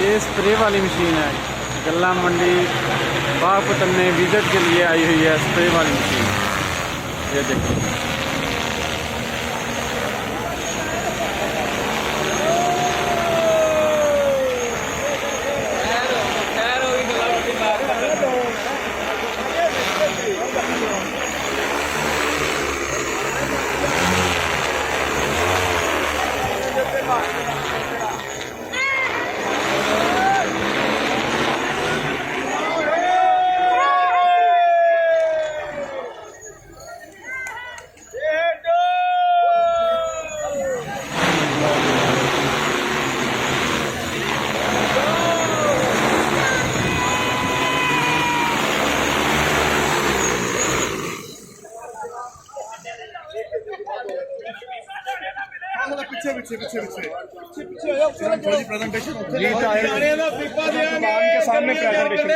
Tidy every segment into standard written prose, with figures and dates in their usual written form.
ये स्प्रे वाली मशीन है। गल्ला मंडी बागपतन में विजिट के लिए आई हुई है स्प्रे वाली मशीन। ये देखो पीछे पीछे पीछे पीछे पीछे थोड़ी प्रेजेंटेशन के सामने प्रेजेंटेशन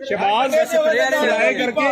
शहबाज करके